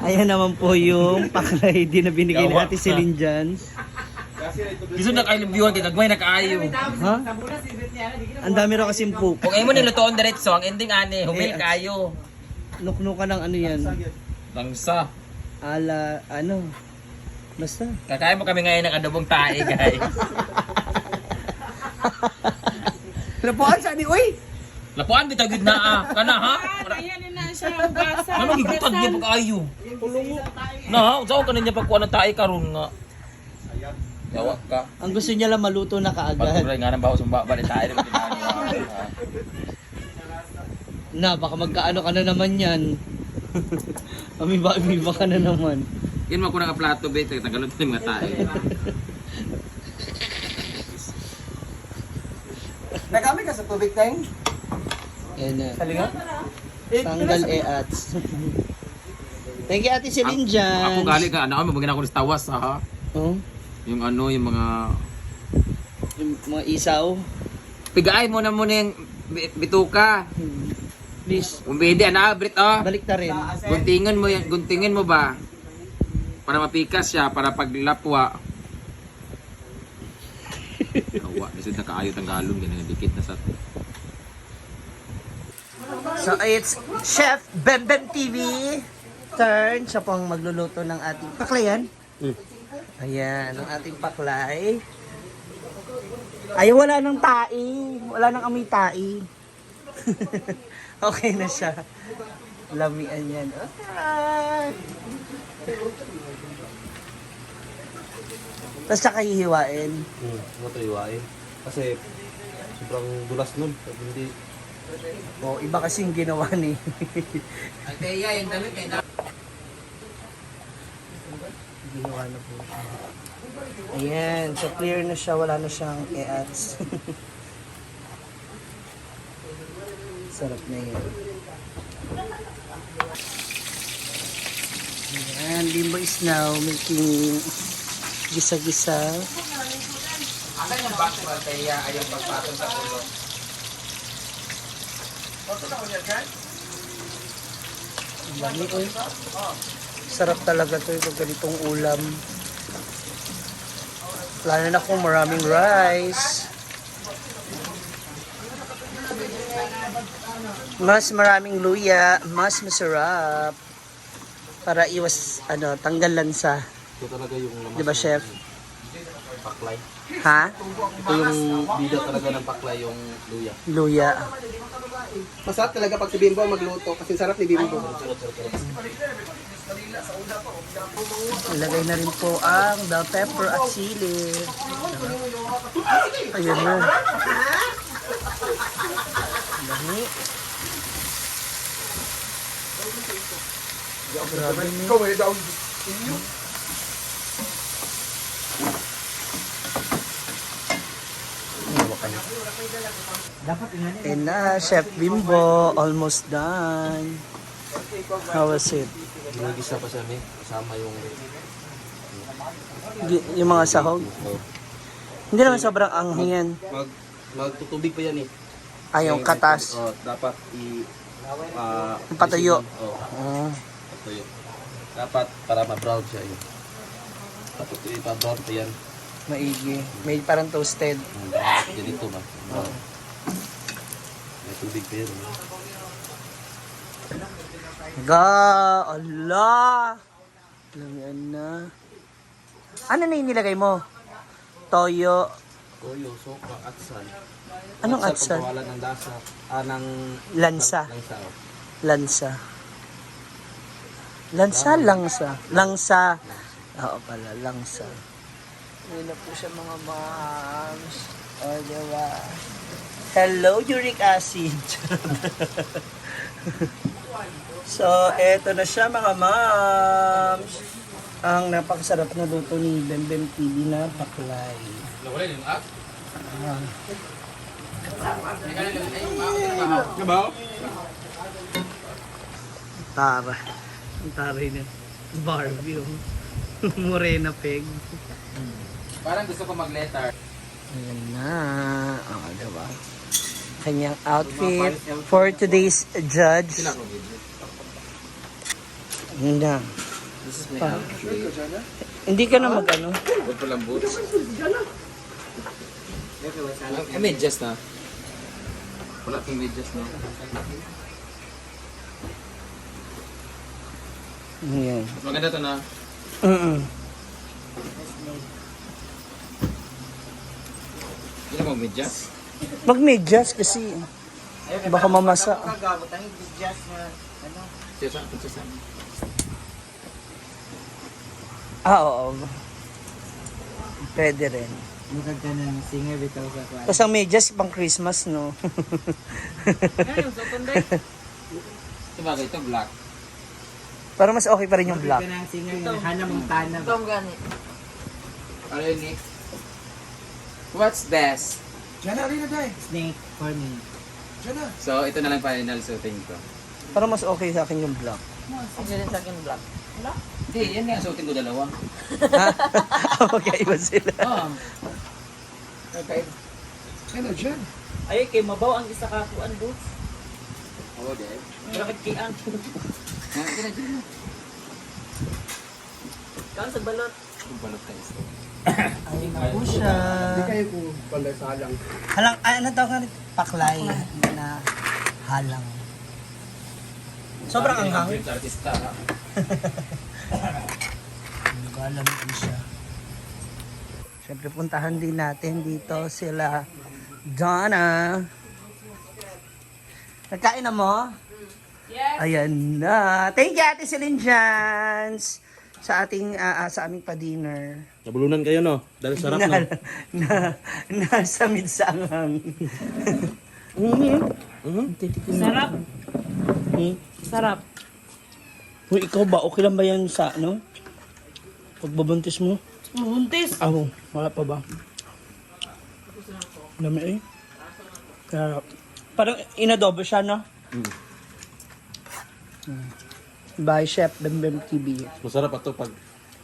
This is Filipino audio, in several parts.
Ayan naman po yung paklay din na binigay ni Ate Celine dyan. Gusto na kayo libyuhan kay Gagmay na kaayo. Ha? Ang dami raw kasing poop. Kung ay mo nilutoon diretso, ang ending ani, humil kayo. Nuknukan ng ano yan. Langsa. Ala, ano. Basta. Kakain mo kami ngayon ng adobong tae, guys. Lapuan sa ni, uy! Lapuan bitaw gid na kana ha. Ayan na siya, basa. Ano gigutad niya pag ayo? Na, usaw ka niya pagkuha ng tae karon nga. Yawa ka. Ang gusto niya lang maluto na kaagad. Pagkuray nga ng bawas ng baba ni tae rin tinani. Na, baka magkaano ka na naman yan. Amiba ka na naman. Yan mo ko ng plato be, tagalog ng mga tae. Nagamit ka sa tubig, Teng? Yan na. Kalinga? Tanggal e-ats. Thank you, Ate Celine dyan. Ako gali ka, ano mo magina ko sa tawas ha. Oh, Yung ano, yung mga yung mga isaw. pigaay mo na muna yung bituka. Please, Umbede ana abrit oh. balik na rin. Guntingin mo ba? Para mapikas siya, para paglapwa. Kawa, isod na kaayo ang galon, ganyan dikit na sa. So, it's Chef Bembem TV. Turn. Siya po ang magluluto ng ating paklayan. Ayan, ang ating paklay. Ay, wala nang tae. Wala nang amoy tae. Okay na siya. Lamian yan. Okay. Tapos saka hihiwain. Ano ito iwain? Kasi sobrang dulas nun. Hindi. O, iba kasing ginawa ni. Alteya, yung damit eh. Ginawa na po siya. Ayan, so clear na siya. Wala na siyang e-ats. Sarap na yun. Ayan, Bimbo is now making gisa-gisa. Asan yung box mo, Alteya, ay yung pagpatong sa ulo. Ang lami ko eh. Sarap talaga to yung ganitong ulam. Lalo na kung maraming rice. Mas maraming luya, mas masarap. Para iwas, tanggal lansa. Ito talaga yung lamas. Di ba, Chef? ng Paklay. Ha? Ito yung bida talaga ng paklay, yung luya. Luya. Masarap talaga pag si Bimbo magluto kasi sarap ni Bimbo. Ilagay na rin po ang bell pepper at sili. Ayun na. Dami. Grabe niya. And na, Chef Bimbo, almost done. How was it? Ginagisa pa siya may kasama yung Yung mga sahog? Hindi naman sobrang anghang yan. magtutubig pa yan eh. Ay, yung katas. Dapat Patuyo. Oh, patuyo. Dapat para ma-brown siya yun. Dapat ipa-brown pa yan. Maigi. May parang toasted. Ganito ba? May tubig pa yan. Ga! Allah! Lamian na. Ano na yung nilagay mo? Toyo. Toyo, soka, atsan. Anong atsan? Pagkawalan ng lasa. Ng Lansa. Lansa. Oh. Lansa. Lansa, langsa. Langsa. Oo pala, langsa. Yun na po siya mga moms. O, diba? Hello, uric acid. So, eto na siya mga moms. Ang napakasarap na luto ni Bembem TV na paklay. Nawala yung at? Tara. Ang taray na. Barbie. Morena peg. Parang gusto ko mag-letter. Ayan na. O, diba? Kanyang outfit for today's judge. Yun na. This is my Pa. outfit. Hindi ka na mag-ano. Huwag palang boots. Ay, medyas na. Wala pang medyas na. Yan. Mas maganda to na. Hindi na mag-medyas. Mag-medyas kasi baka mamasa. Sisa, sisa. Oo. Pwede rin. Maganda ng singer bitaw sa kwan. Tapos ang medyas pang Christmas, no? Ngayon, so kunday. Sabagay, ito black. Para mas okay pa rin yung black. Maganda ng singer yung Hannah Montana. Itong gani. Ano yun, Nick? What's best? Snake for me. So, ito na lang final suiting ko. Para mas okay sa akin yung black. Sige rin sa akin black. Hindi, yan nga suiting ko dalawa. Ha? Magkaiba sila. Oo. Okay. Ay, kay mabaw ang isa ka kuan boots. Oo, dahil. Bakit kay ang? Ito na dyan. Kaan sa balot. Ang balot na ito. Ay, naku siya. Hindi kayo po pala sa halang. Halang, ano tawag nga nito? Paklay na halang. Sobrang anghang. Artista. Alam din siya. Siyempre puntahan din natin dito sila Donna. Nagkain na mo? Yes. Ayan na. Thank you Ate Celine Jans sa ating sa aming pa-dinner. Nabulunan kayo, no? Dahil sarap, no? Nasa midsangang. Sarap. Sarap. Uy, ikaw ba? Okay lang ba yan sa ano? Pagbabuntis mo? Buntis. Wala pa ba? Dami eh. Kaya, parang inadobo siya, no? By Chef Bembem TV. Masarap ito pag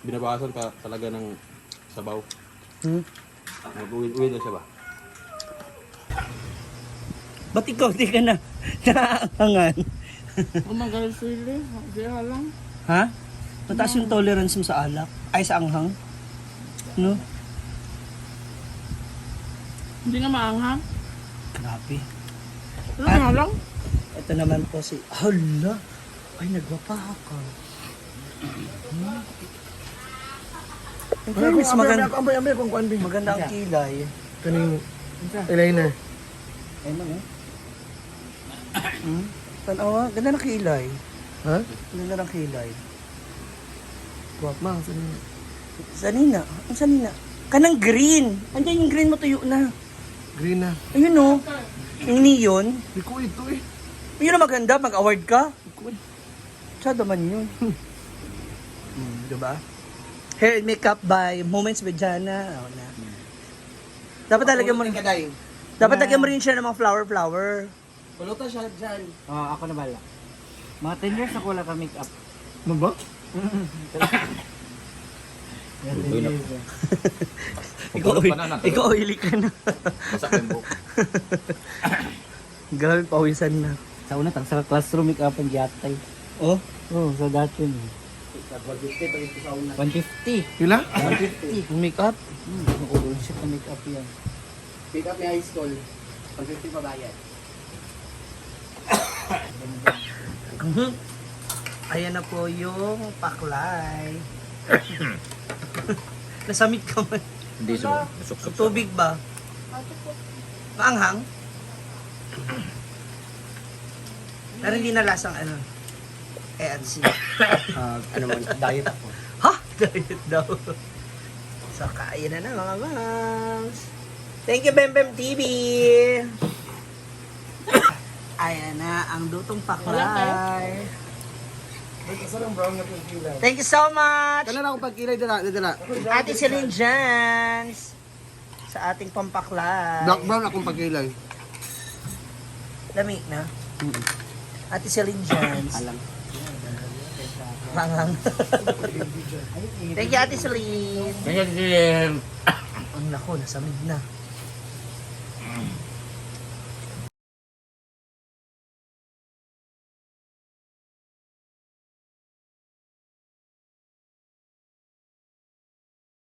binabawasan pa talaga ng sabaw. Mag-uwi na siya ba? Ba't ikaw di ka na naaangan? Umagal sili. Di lang. Ha? Mataas yung tolerance mo sa alak? Ay, sa anghang? No? Hindi na maanghang. Grabe. Ano nga lang? Ito naman po si... Hala! Ay, nagwapa ka. In fairness, maganda. Maganda ang kilay. Kaning eyeliner. Ay, ano? Tanawa, ganda ng kilay. Ha? Ganda ng kilay. Kuwap mang sanina. Sanina? Ang sanina? Kanang green. Andiyan yung green mo tuyo na. Green na. Ayun o. Yung neon. Di ko ito eh. Yun ang maganda, mag-award ka. Tsada man yun. Diba? Hair and makeup by Moments with Jana. Oh, na. Dapat talaga mo dapat lagyan mo rin siya ng mga flower. Pulutan siya dyan. Ako na bala. Mga 10 years ako wala ka make-up. Ano ba? Ikaw oily ka na. Masak yung buhok. Grabe, pawisan na. Sa una, tang sa classroom make-up ang giyatay. Oh? Oo, sa dati yun. 150. Hila? 150. Ang makeup? Nakukulong siya ka make-up yan. Pick up ni high school. Pag 50 pabayad. Ayan na po yung paklay. Nasamit ka man. Hindi so. Suksok. Tubig ba? Maanghang? Pero hindi na lasang ano. ANC. Ano man, diet ako. Ha? Diet daw. So, kain na mga moms. Thank you, Bembem TV. Ayan na, ang lutong paklay. Thank you so much. Kailan ako pagkilay dala? Ate Celine Jans. Sa ating pampaklay. Black brown akong pagkilay. Lami na. Ate Celine Jans. Pangang. Thank you, Ate Celine. Ganyan din. Ang lako, nasamid na.